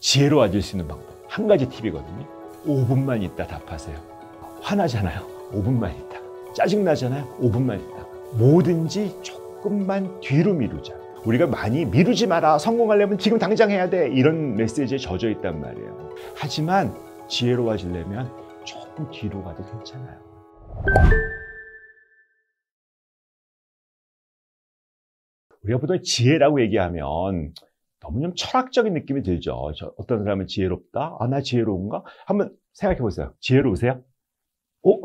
지혜로워질 수 있는 방법 한 가지 팁이거든요. 5분만 있다 답하세요. 화나잖아요. 5분만 있다. 짜증나잖아요. 5분만 있다. 뭐든지 조금만 뒤로 미루자. 우리가 많이 미루지 마라. 성공하려면 지금 당장 해야 돼. 이런 메시지에 젖어 있단 말이에요. 하지만 지혜로워지려면 조금 뒤로 가도 괜찮아요. 우리가 보통 지혜라고 얘기하면 너무 좀 철학적인 느낌이 들죠. 어떤 사람은 지혜롭다? 아, 나 지혜로운가? 한번 생각해 보세요. 지혜로우세요?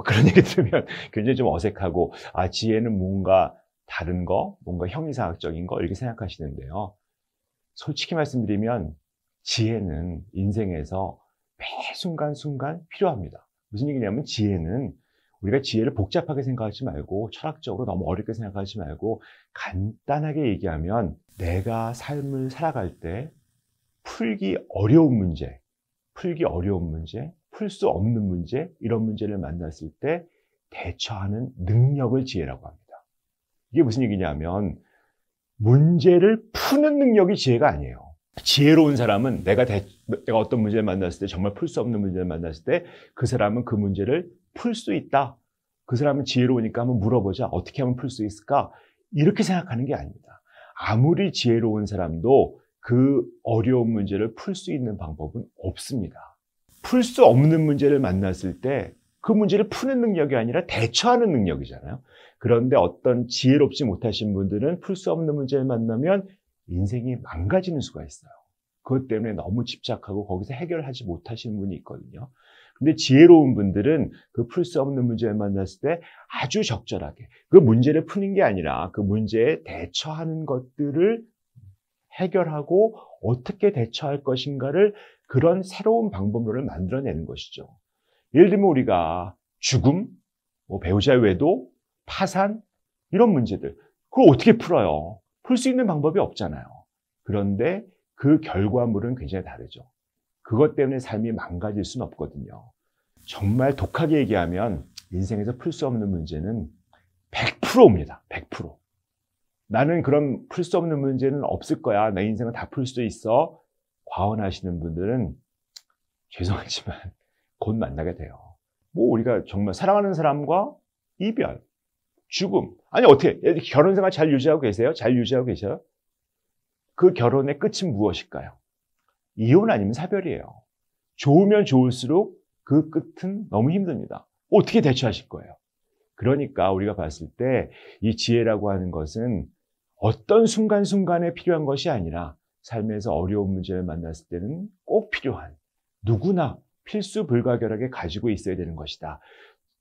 그런 얘기 들으면 굉장히 좀 어색하고, 아, 지혜는 뭔가 다른 거, 뭔가 형이상학적인 거, 이렇게 생각하시는데요. 솔직히 말씀드리면, 지혜는 인생에서 매 순간순간 필요합니다. 무슨 얘기냐면, 지혜는 우리가 지혜를 복잡하게 생각하지 말고, 철학적으로 너무 어렵게 생각하지 말고, 간단하게 얘기하면, 내가 삶을 살아갈 때 풀기 어려운 문제, 풀 수 없는 문제, 이런 문제를 만났을 때 대처하는 능력을 지혜라고 합니다. 이게 무슨 얘기냐면 문제를 푸는 능력이 지혜가 아니에요. 지혜로운 사람은 내가 어떤 문제를 만났을 때, 정말 풀 수 없는 문제를 만났을 때 그 사람은 그 문제를 풀 수 있다. 그 사람은 지혜로우니까 한번 물어보자. 어떻게 하면 풀 수 있을까? 이렇게 생각하는 게 아닙니다. 아무리 지혜로운 사람도 그 어려운 문제를 풀 수 있는 방법은 없습니다. 풀 수 없는 문제를 만났을 때 그 문제를 푸는 능력이 아니라 대처하는 능력이잖아요. 그런데 어떤 지혜롭지 못하신 분들은 풀 수 없는 문제를 만나면 인생이 망가지는 수가 있어요. 그것 때문에 너무 집착하고 거기서 해결하지 못하시는 분이 있거든요. 근데 지혜로운 분들은 그 풀 수 없는 문제를 만났을 때 아주 적절하게 그 문제를 푸는 게 아니라 그 문제에 대처하는 것들을 해결하고 어떻게 대처할 것인가를, 그런 새로운 방법론을 만들어내는 것이죠. 예를 들면 우리가 죽음, 배우자 외도, 파산, 이런 문제들, 그걸 어떻게 풀어요? 풀 수 있는 방법이 없잖아요. 그런데 그 결과물은 굉장히 다르죠. 그것 때문에 삶이 망가질 수는 없거든요. 정말 독하게 얘기하면 인생에서 풀 수 없는 문제는 100%입니다. 100%. 나는 그런 풀 수 없는 문제는 없을 거야. 내 인생은 다 풀 수 있어. 과언하시는 분들은 죄송하지만 곧 만나게 돼요. 우리가 정말 사랑하는 사람과 이별, 죽음. 아니, 어떻게 결혼 생활 잘 유지하고 계세요? 잘 유지하고 계셔요? 그 결혼의 끝은 무엇일까요? 이혼 아니면 사별이에요. 좋으면 좋을수록 그 끝은 너무 힘듭니다. 어떻게 대처하실 거예요? 그러니까 우리가 봤을 때 이 지혜라고 하는 것은 어떤 순간순간에 필요한 것이 아니라 삶에서 어려운 문제를 만났을 때는 꼭 필요한, 누구나 필수 불가결하게 가지고 있어야 되는 것이다.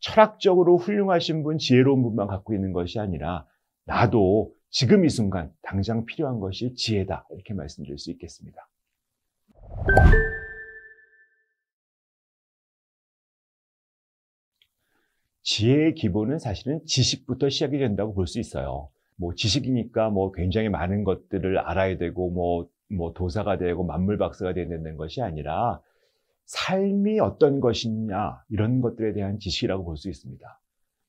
철학적으로 훌륭하신 분, 지혜로운 분만 갖고 있는 것이 아니라 나도 지금 이 순간 당장 필요한 것이 지혜다. 이렇게 말씀드릴 수 있겠습니다. 지혜의 기본은 사실은 지식부터 시작이 된다고 볼 수 있어요. 지식이니까 굉장히 많은 것들을 알아야 되고 도사가 되고 만물박사가 돼야 되는 것이 아니라 삶이 어떤 것이냐, 이런 것들에 대한 지식이라고 볼 수 있습니다.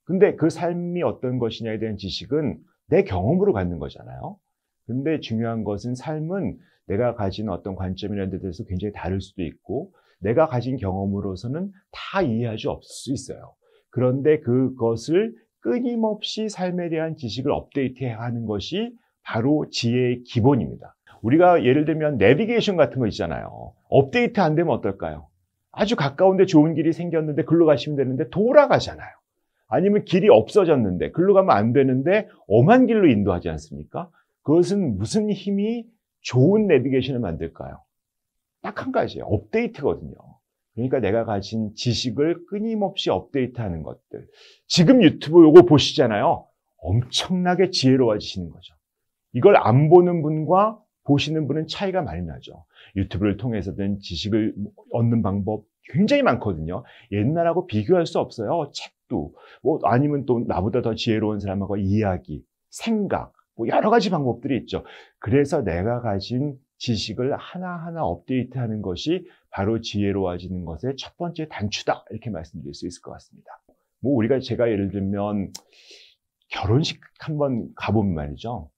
근데 그 삶이 어떤 것이냐에 대한 지식은 내 경험으로 갖는 거잖아요. 근데 중요한 것은 삶은 내가 가진 어떤 관점이라는 데 대해서 굉장히 다를 수도 있고, 내가 가진 경험으로서는 다 이해할 수 없을 수 있어요. 그런데 그것을 끊임없이 삶에 대한 지식을 업데이트해야 하는 것이 바로 지혜의 기본입니다. 우리가 예를 들면 내비게이션 같은 거 있잖아요. 업데이트 안 되면 어떨까요? 아주 가까운데 좋은 길이 생겼는데 글로 가시면 되는데 돌아가잖아요. 아니면 길이 없어졌는데 글로 가면 안 되는데 엄한 길로 인도하지 않습니까? 그것은 무슨 힘이 좋은 내비게이션을 만들까요? 딱 한 가지예요. 업데이트거든요. 그러니까 내가 가진 지식을 끊임없이 업데이트하는 것들. 지금 유튜브 요거 보시잖아요. 엄청나게 지혜로워지시는 거죠. 이걸 안 보는 분과 보시는 분은 차이가 많이 나죠. 유튜브를 통해서든 지식을 얻는 방법 굉장히 많거든요. 옛날하고 비교할 수 없어요. 책도, 아니면 또 나보다 더 지혜로운 사람하고 이야기, 생각, 여러 가지 방법들이 있죠. 그래서 내가 가진 지식을 하나하나 업데이트하는 것이 바로 지혜로워지는 것의 첫 번째 단추다. 이렇게 말씀드릴 수 있을 것 같습니다. 제가 예를 들면 결혼식 한번 가보면 말이죠.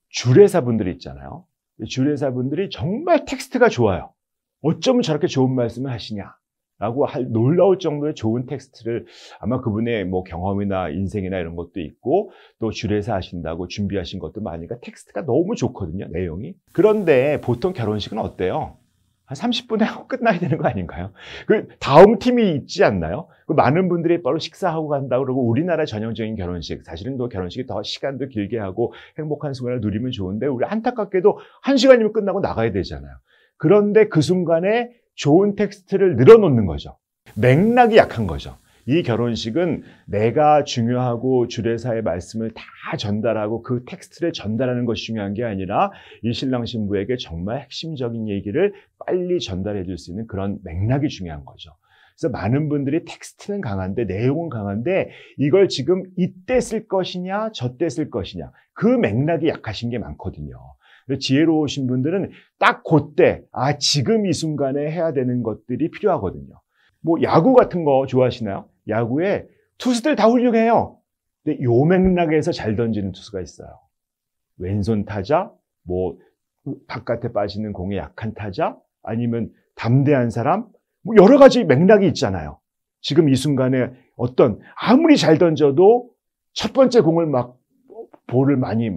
주례사분들이 있잖아요. 주례사분들이 정말 텍스트가 좋아요. 어쩌면 저렇게 좋은 말씀을 하시냐? 라고 놀라울 정도의 좋은 텍스트를 아마 그분의 뭐 경험이나 인생이나 이런 것도 있고 또 주례사 하신다고 준비하신 것도 많으니까 텍스트가 너무 좋거든요, 내용이. 그런데 보통 결혼식은 어때요? 한 30분에 하고 끝나야 되는 거 아닌가요? 그 다음 팀이 있지 않나요? 그 많은 분들이 바로 식사하고 간다고 그러고 우리나라 전형적인 결혼식, 사실은 또 결혼식이 더 시간도 길게 하고 행복한 순간을 누리면 좋은데 우리 안타깝게도 1시간이면 끝나고 나가야 되잖아요. 그런데 그 순간에 좋은 텍스트를 늘어놓는 거죠. 맥락이 약한 거죠. 이 결혼식은 내가 중요하고 주례사의 말씀을 다 전달하고 그 텍스트를 전달하는 것이 중요한 게 아니라 이 신랑 신부에게 정말 핵심적인 얘기를 빨리 전달해 줄 수 있는 그런 맥락이 중요한 거죠. 그래서 많은 분들이 텍스트는 강한데 내용은 강한데 이걸 지금 이때 쓸 것이냐 저때 쓸 것이냐 그 맥락이 약하신 게 많거든요. 지혜로우신 분들은 딱 그때, 지금 이 순간에 해야 되는 것들이 필요하거든요. 뭐, 야구 같은 거 좋아하시나요? 야구에 투수들 다 훌륭해요. 근데 요 맥락에서 잘 던지는 투수가 있어요. 왼손 타자, 뭐, 바깥에 빠지는 공에 약한 타자, 아니면 담대한 사람, 뭐, 여러 가지 맥락이 있잖아요. 지금 이 순간에 아무리 잘 던져도 첫 번째 공을 막, 볼을 많이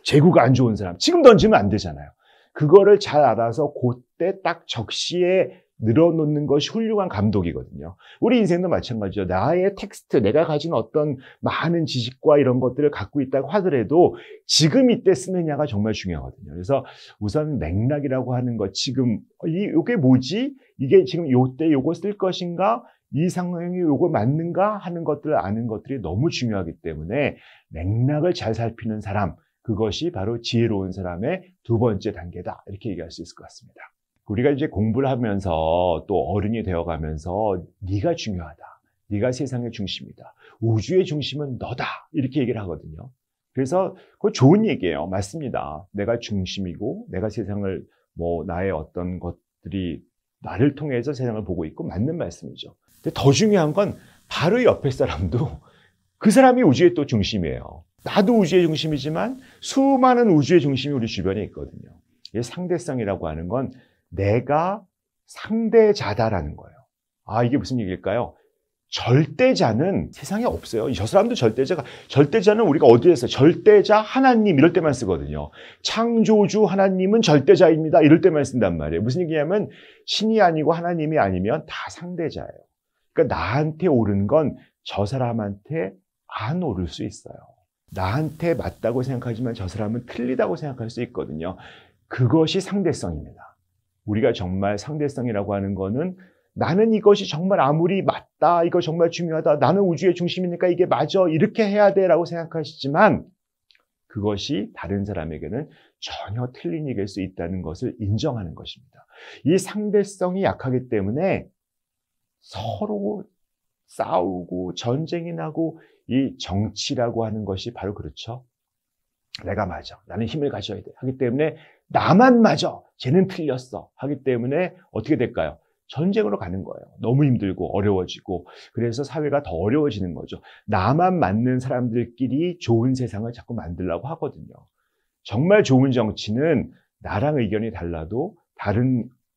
제구가 안 좋은 사람, 지금 던지면 안 되잖아요. 그거를 잘 알아서 그때 딱 적시에 늘어놓는 것이 훌륭한 감독이거든요. 우리 인생도 마찬가지죠. 나의 텍스트, 내가 가진 어떤 많은 지식과 이런 것들을 갖고 있다고 하더라도 지금 이때 쓰느냐가 정말 중요하거든요. 그래서 우선 맥락이라고 하는 것, 지금 이게 뭐지? 이게 지금 요때 요거 쓸 것인가? 이 상황이 요거 맞는가? 하는 것들을 아는 것들이 너무 중요하기 때문에 맥락을 잘 살피는 사람, 그것이 바로 지혜로운 사람의 두 번째 단계다. 이렇게 얘기할 수 있을 것 같습니다. 우리가 이제 공부를 하면서 또 어른이 되어가면서 네가 중요하다. 네가 세상의 중심이다. 우주의 중심은 너다. 이렇게 얘기를 하거든요. 그래서 그거 좋은 얘기예요. 맞습니다. 내가 중심이고 내가 세상을 나의 어떤 것들이 나를 통해서 세상을 보고 있고 맞는 말씀이죠. 근데 더 중요한 건 바로 옆에 사람도 그 사람이 우주의 또 중심이에요. 나도 우주의 중심이지만 수많은 우주의 중심이 우리 주변에 있거든요. 이 상대성이라고 하는 건 내가 상대자다라는 거예요. 이게 무슨 얘기일까요? 절대자는 세상에 없어요. 저 사람도 절대자는 우리가 어디에서 절대자 하나님 이럴 때만 쓰거든요. 창조주 하나님은 절대자입니다. 이럴 때만 쓴단 말이에요. 무슨 얘기냐면 신이 아니고 하나님이 아니면 다 상대자예요. 그러니까 나한테 옳은 건 저 사람한테 안 옳을 수 있어요. 나한테 맞다고 생각하지만 저 사람은 틀리다고 생각할 수 있거든요. 그것이 상대성입니다. 우리가 정말 상대성이라고 하는 거는 나는 이것이 정말 아무리 맞다, 이거 정말 중요하다, 나는 우주의 중심이니까 이게 맞아, 이렇게 해야 돼 라고 생각하시지만 그것이 다른 사람에게는 전혀 틀린 얘기일 수 있다는 것을 인정하는 것입니다. 이 상대성이 약하기 때문에 서로 싸우고 전쟁이 나고 이 정치라고 하는 것이 바로 그렇죠. 내가 맞아. 나는 힘을 가져야 돼. 하기 때문에 나만 맞아. 쟤는 틀렸어. 하기 때문에 어떻게 될까요? 전쟁으로 가는 거예요. 너무 힘들고 어려워지고 그래서 사회가 더 어려워지는 거죠. 나만 맞는 사람들끼리 좋은 세상을 자꾸 만들려고 하거든요. 정말 좋은 정치는 나랑 의견이 달라도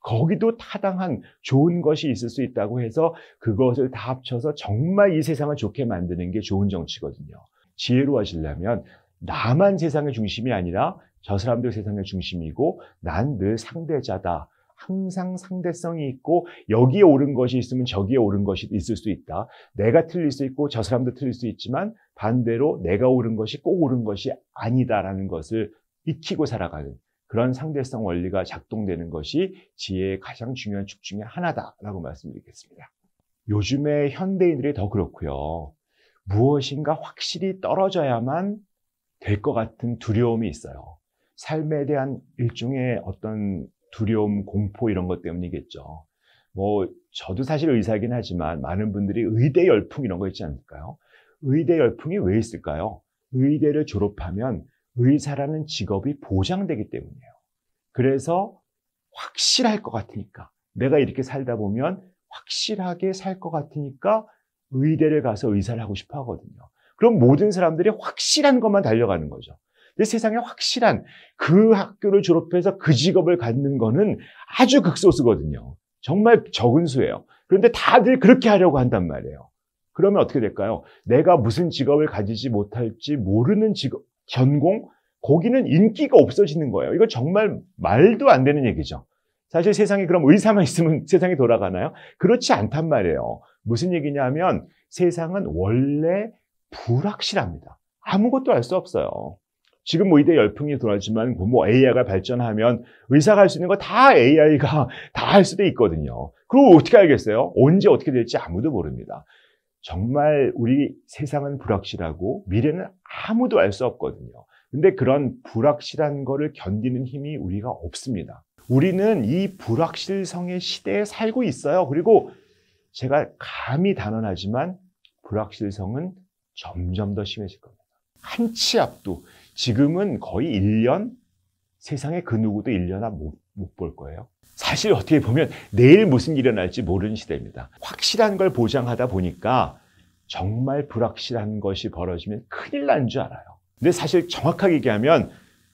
거기도 타당한 좋은 것이 있을 수 있다고 해서 그것을 다 합쳐서 정말 이 세상을 좋게 만드는 게 좋은 정치거든요. 지혜로워지려면 나만 세상의 중심이 아니라 저 사람도 세상의 중심이고 난 늘 상대자다. 항상 상대성이 있고 여기에 옳은 것이 있으면 저기에 옳은 것이 있을 수 있다. 내가 틀릴 수 있고 저 사람도 틀릴 수 있지만 반대로 내가 옳은 것이 꼭 옳은 것이 아니다라는 것을 익히고 살아가는 그런 상대성 원리가 작동되는 것이 지혜의 가장 중요한 축 중에 하나다라고 말씀드리겠습니다. 요즘에 현대인들이 더 그렇고요. 무엇인가 확실히 떨어져야만 될 것 같은 두려움이 있어요. 삶에 대한 일종의 어떤 두려움, 공포 이런 것 때문이겠죠. 저도 사실 의사이긴 하지만 많은 분들이 의대 열풍 이런 거 있지 않을까요? 의대 열풍이 왜 있을까요? 의대를 졸업하면 의사라는 직업이 보장되기 때문이에요. 그래서 확실할 것 같으니까 내가 이렇게 살다 보면 확실하게 살 것 같으니까 의대를 가서 의사를 하고 싶어 하거든요. 그럼 모든 사람들이 확실한 것만 달려가는 거죠. 근데 세상에 확실한 그 학교를 졸업해서 그 직업을 갖는 거는 아주 극소수거든요. 정말 적은 수예요. 그런데 다들 그렇게 하려고 한단 말이에요. 그러면 어떻게 될까요? 내가 무슨 직업을 가지지 못할지 모르는 직업, 전공, 거기는 인기가 없어지는 거예요. 이거 정말 말도 안 되는 얘기죠. 사실 세상에 그럼 의사만 있으면 세상이 돌아가나요? 그렇지 않단 말이에요. 무슨 얘기냐면 세상은 원래 불확실합니다. 아무것도 알 수 없어요. 지금 뭐 이대 열풍이 돌았지만 뭐 AI가 발전하면 의사가 할 수 있는 거 다 AI가 다 할 수도 있거든요. 그리고 어떻게 알겠어요? 언제 어떻게 될지 아무도 모릅니다. 정말 우리 세상은 불확실하고 미래는 아무도 알 수 없거든요. 근데 그런 불확실한 거를 견디는 힘이 우리가 없습니다. 우리는 이 불확실성의 시대에 살고 있어요. 그리고 제가 감히 단언하지만 불확실성은 점점 더 심해질 겁니다. 한 치 앞도 지금은 거의 1년, 세상에 그 누구도 1년 앞 못 볼 거예요. 사실 어떻게 보면 내일 무슨 일이 일어날지 모르는 시대입니다. 확실한 걸 보장하다 보니까 정말 불확실한 것이 벌어지면 큰일 난 줄 알아요. 근데 사실 정확하게 얘기하면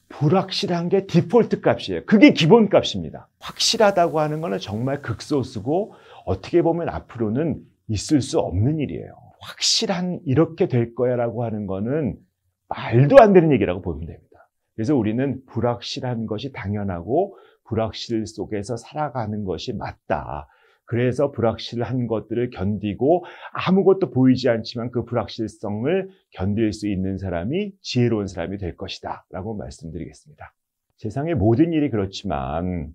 불확실한 게 디폴트 값이에요. 그게 기본 값입니다. 확실하다고 하는 거는 정말 극소수고 어떻게 보면 앞으로는 있을 수 없는 일이에요. 확실한 이렇게 될 거야 라고 하는 거는 말도 안 되는 얘기라고 보면 됩니다. 그래서 우리는 불확실한 것이 당연하고 불확실 속에서 살아가는 것이 맞다. 그래서 불확실한 것들을 견디고 아무것도 보이지 않지만 그 불확실성을 견딜 수 있는 사람이 지혜로운 사람이 될 것이다 라고 말씀드리겠습니다. 세상의 모든 일이 그렇지만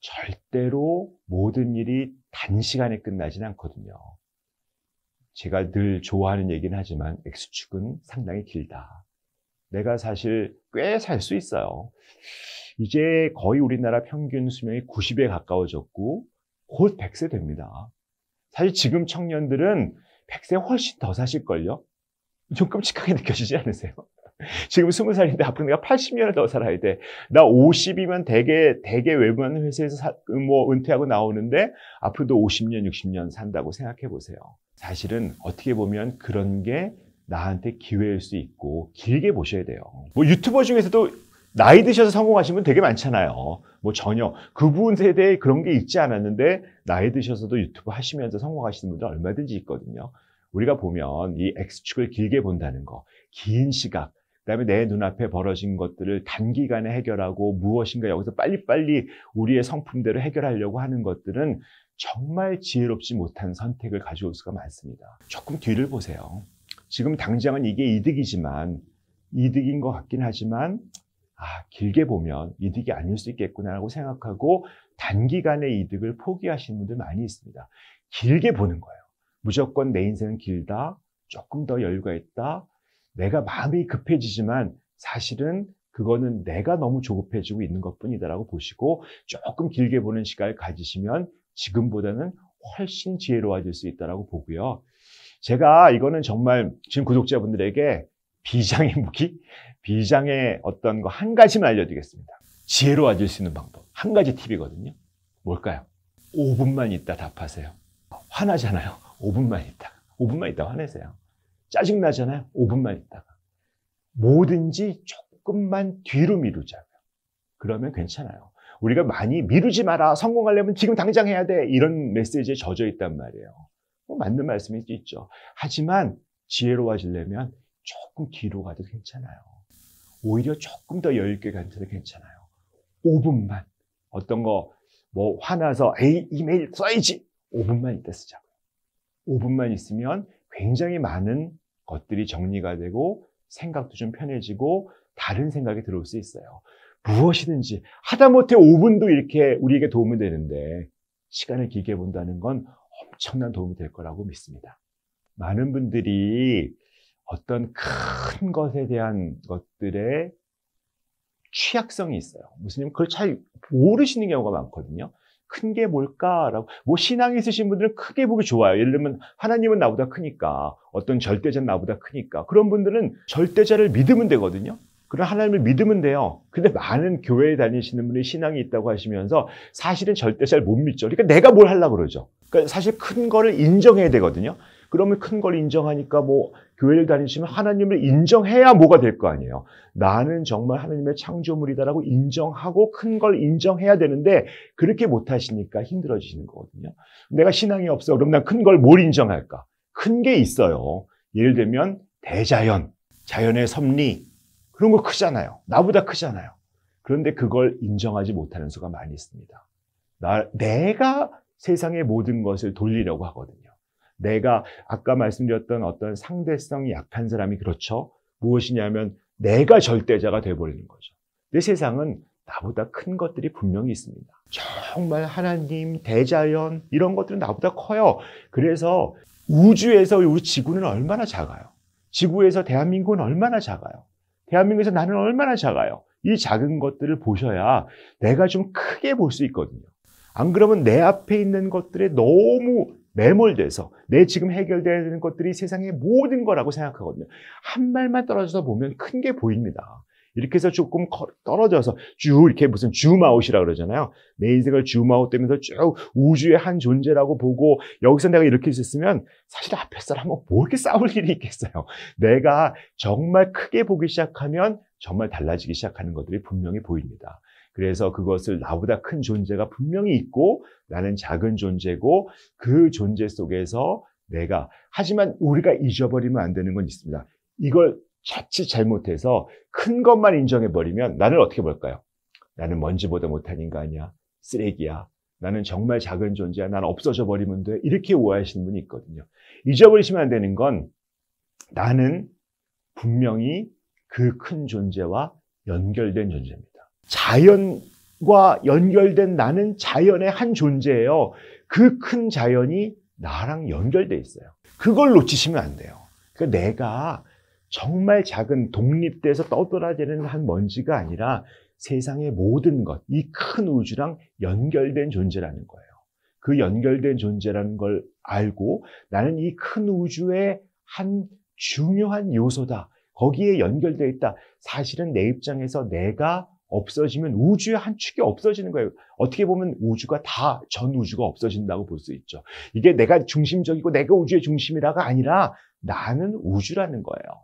절대로 모든 일이 단시간에 끝나진 않거든요. 제가 늘 좋아하는 얘기는 하지만 X축은 상당히 길다. 내가 사실 꽤 살 수 있어요. 이제 거의 우리나라 평균 수명이 90에 가까워졌고 곧 100세 됩니다. 사실 지금 청년들은 100세 훨씬 더 사실걸요? 좀 끔찍하게 느껴지지 않으세요? 지금 20살인데 앞으로 내가 80년을 더 살아야 돼. 나 50이면 대개 외부하는 회사에서 은퇴하고 나오는데 앞으로도 50년, 60년 산다고 생각해 보세요. 사실은 어떻게 보면 그런 게 나한테 기회일 수 있고 길게 보셔야 돼요. 뭐 유튜버 중에서도 나이 드셔서 성공하신 분 되게 많잖아요. 뭐 전혀 그분 세대에 그런 게 있지 않았는데 나이 드셔서도 유튜브 하시면서 성공하시는 분들 얼마든지 있거든요. 우리가 보면 이 X축을 길게 본다는 거, 긴 시각, 그다음에 내 눈앞에 벌어진 것들을 단기간에 해결하고 무엇인가 여기서 빨리빨리 우리의 성품대로 해결하려고 하는 것들은 정말 지혜롭지 못한 선택을 가져올 수가 많습니다. 조금 뒤를 보세요. 지금 당장은 이게 이득이지만 이득인 것 같긴 하지만 길게 보면 이득이 아닐 수 있겠구나라고 생각하고 단기간의 이득을 포기하시는 분들 많이 있습니다. 길게 보는 거예요. 무조건 내 인생은 길다, 조금 더 여유가 있다, 내가 마음이 급해지지만 사실은 그거는 내가 너무 조급해지고 있는 것뿐이다라고 보시고 조금 길게 보는 시간을 가지시면 지금보다는 훨씬 지혜로워질 수 있다라고 보고요. 제가 이거는 정말 지금 구독자분들에게 비장의 무기, 비장의 어떤 거 한 가지만 알려드리겠습니다. 지혜로워질 수 있는 방법. 한 가지 팁이거든요. 뭘까요? 5분만 있다 답하세요. 화나잖아요. 5분만 있다가. 5분만 있다가 화내세요. 짜증나잖아요. 5분만 있다가. 뭐든지 조금만 뒤로 미루자고요. 그러면 괜찮아요. 우리가 많이 미루지 마라. 성공하려면 지금 당장 해야 돼. 이런 메시지에 젖어 있단 말이에요. 맞는 말씀일 수 있죠. 하지만 지혜로워지려면 조금 뒤로 가도 괜찮아요. 오히려 조금 더 여유 있게 가도 괜찮아요. 5분만. 어떤 거 화나서 이메일 써야지. 5분만 있다 쓰자고요. 5분만 있으면 굉장히 많은 것들이 정리가 되고 생각도 좀 편해지고 다른 생각이 들어올 수 있어요. 무엇이든지 하다못해 5분도 이렇게 우리에게 도움이 되는데 시간을 길게 본다는 건 엄청난 도움이 될 거라고 믿습니다. 많은 분들이 어떤 큰 것에 대한 것들에 취약성이 있어요. 무슨 그걸 잘 모르시는 경우가 많거든요. 큰 게 뭘까라고. 신앙이 있으신 분들은 크게 보기 좋아요. 예를 들면 하나님은 나보다 크니까, 어떤 절대자는 나보다 크니까. 그런 분들은 절대자를 믿으면 되거든요. 그런 하나님을 믿으면 돼요. 근데 많은 교회에 다니시는 분이 신앙이 있다고 하시면서 사실은 절대자를 못 믿죠. 그러니까 내가 뭘 하려고 그러죠. 그러니까 사실 큰 거를 인정해야 되거든요. 그러면 큰 걸 인정하니까 뭐 교회를 다니시면 하나님을 인정해야 뭐가 될 거 아니에요. 나는 정말 하나님의 창조물이다라고 인정하고 큰 걸 인정해야 되는데 그렇게 못하시니까 힘들어지시는 거거든요. 내가 신앙이 없어. 그럼 난 큰 걸 뭘 인정할까? 큰 게 있어요. 예를 들면 대자연, 자연의 섭리 그런 거 크잖아요. 나보다 크잖아요. 그런데 그걸 인정하지 못하는 수가 많이 있습니다. 내가 세상의 모든 것을 돌리려고 하거든요. 내가 아까 말씀드렸던 어떤 상대성이 약한 사람이 그렇죠. 무엇이냐면 내가 절대자가 되어버리는 거죠. 내 세상은 나보다 큰 것들이 분명히 있습니다. 정말 하나님, 대자연 이런 것들은 나보다 커요. 그래서 우주에서 우리 지구는 얼마나 작아요. 지구에서 대한민국은 얼마나 작아요. 대한민국에서 나는 얼마나 작아요. 이 작은 것들을 보셔야 내가 좀 크게 볼 수 있거든요. 안 그러면 내 앞에 있는 것들에 너무 매몰돼서 내 지금 해결돼야 되는 것들이 세상의 모든 거라고 생각하거든요. 한 발만 떨어져서 보면 큰 게 보입니다. 이렇게 해서 조금 떨어져서 쭉 이렇게 무슨 줌아웃이라고 그러잖아요. 내 인생을 줌아웃 되면서 쭉 우주의 한 존재라고 보고 여기서 내가 이렇게 있었으면 사실 앞에 사람은 뭐 이렇게 싸울 일이 있겠어요. 내가 정말 크게 보기 시작하면 정말 달라지기 시작하는 것들이 분명히 보입니다. 그래서 그것을 나보다 큰 존재가 분명히 있고 나는 작은 존재고 그 존재 속에서 하지만 우리가 잊어버리면 안 되는 건 있습니다. 이걸 자칫 잘못해서 큰 것만 인정해버리면 나는 어떻게 볼까요? 나는 먼지보다 못한 인간이야. 쓰레기야. 나는 정말 작은 존재야. 나는 없어져 버리면 돼. 이렇게 오해하시는 분이 있거든요. 잊어버리시면 안 되는 건 나는 분명히 그 큰 존재와 연결된 존재입니다. 자연과 연결된 나는 자연의 한 존재예요. 그 큰 자연이 나랑 연결돼 있어요. 그걸 놓치시면 안 돼요. 그러니까 내가 정말 작은 독립돼서 떠돌아다니는 한 먼지가 아니라 세상의 모든 것, 이 큰 우주랑 연결된 존재라는 거예요. 그 연결된 존재라는 걸 알고 나는 이 큰 우주의 한 중요한 요소다. 거기에 연결되어 있다. 사실은 내 입장에서 내가 없어지면 우주의 한 축이 없어지는 거예요. 어떻게 보면 우주가 다 전 우주가 없어진다고 볼 수 있죠. 이게 내가 중심적이고 내가 우주의 중심이라가 아니라 나는 우주라는 거예요.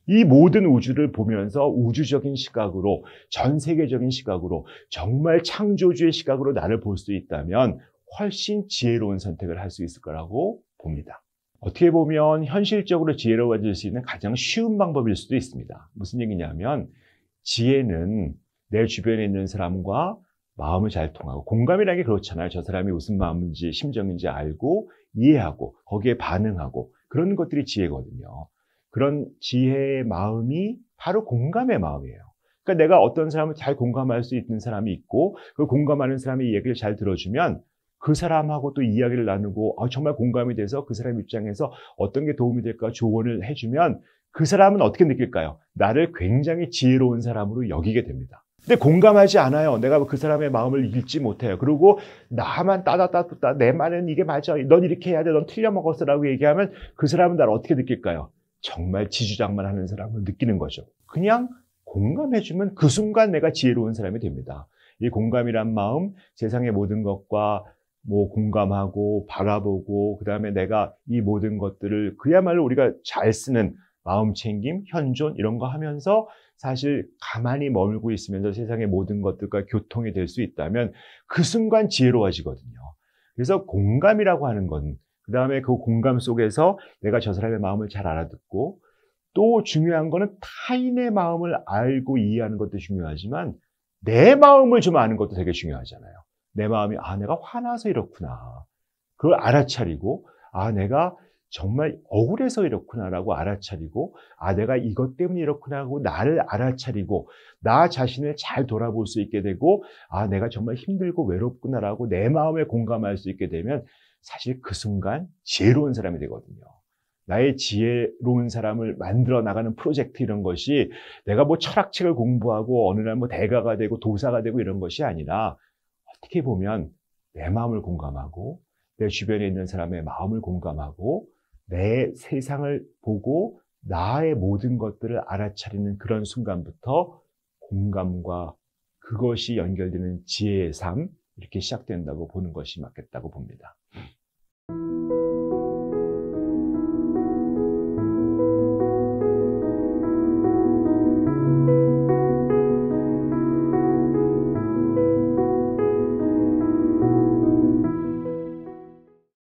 이 모든 우주를 보면서 우주적인 시각으로 전 세계적인 시각으로 정말 창조주의 시각으로 나를 볼 수 있다면 훨씬 지혜로운 선택을 할 수 있을 거라고 봅니다. 어떻게 보면 현실적으로 지혜로워질 수 있는 가장 쉬운 방법일 수도 있습니다. 무슨 얘기냐면 지혜는 내 주변에 있는 사람과 마음을 잘 통하고 공감이라는 게 그렇잖아요. 저 사람이 무슨 마음인지 심정인지 알고 이해하고 거기에 반응하고 그런 것들이 지혜거든요. 그런 지혜의 마음이 바로 공감의 마음이에요. 그러니까 내가 어떤 사람을 잘 공감할 수 있는 사람이 있고 그 공감하는 사람의 얘기를 잘 들어주면 그 사람하고 또 이야기를 나누고 정말 공감이 돼서 그 사람 입장에서 어떤 게 도움이 될까 조언을 해주면 그 사람은 어떻게 느낄까요? 나를 굉장히 지혜로운 사람으로 여기게 됩니다. 근데 공감하지 않아요. 내가 그 사람의 마음을 읽지 못해요. 그리고 나만 따다따다 내 말은 이게 맞아. 넌 이렇게 해야 돼. 넌 틀려먹었어라고 얘기하면 그 사람은 나를 어떻게 느낄까요? 정말 지주장만 하는 사람을 느끼는 거죠. 그냥 공감해주면 그 순간 내가 지혜로운 사람이 됩니다. 이 공감이란 마음, 세상의 모든 것과 공감하고 바라보고 그다음에 내가 이 모든 것들을 그야말로 우리가 잘 쓰는 마음챙김, 현존 이런 거 하면서 사실 가만히 머물고 있으면서 세상의 모든 것들과 교통이 될 수 있다면 그 순간 지혜로워지거든요. 그래서 공감이라고 하는 건 그다음에 그 공감 속에서 내가 저 사람의 마음을 잘 알아듣고 또 중요한 거는 타인의 마음을 알고 이해하는 것도 중요하지만 내 마음을 좀 아는 것도 되게 중요하잖아요. 내 마음이 내가 화나서 이렇구나. 그걸 알아차리고 내가 정말 억울해서 이렇구나라고 알아차리고 내가 이것 때문에 이렇구나 하고 나를 알아차리고 나 자신을 잘 돌아볼 수 있게 되고 내가 정말 힘들고 외롭구나라고 내 마음에 공감할 수 있게 되면 사실 그 순간 지혜로운 사람이 되거든요. 나의 지혜로운 사람을 만들어 나가는 프로젝트 이런 것이 내가 철학책을 공부하고 어느 날 대가가 되고 도사가 되고 이런 것이 아니라 어떻게 보면 내 마음을 공감하고 내 주변에 있는 사람의 마음을 공감하고 내 세상을 보고 나의 모든 것들을 알아차리는 그런 순간부터 공감과 그것이 연결되는 지혜의 삶 이렇게 시작된다고 보는 것이 맞겠다고 봅니다.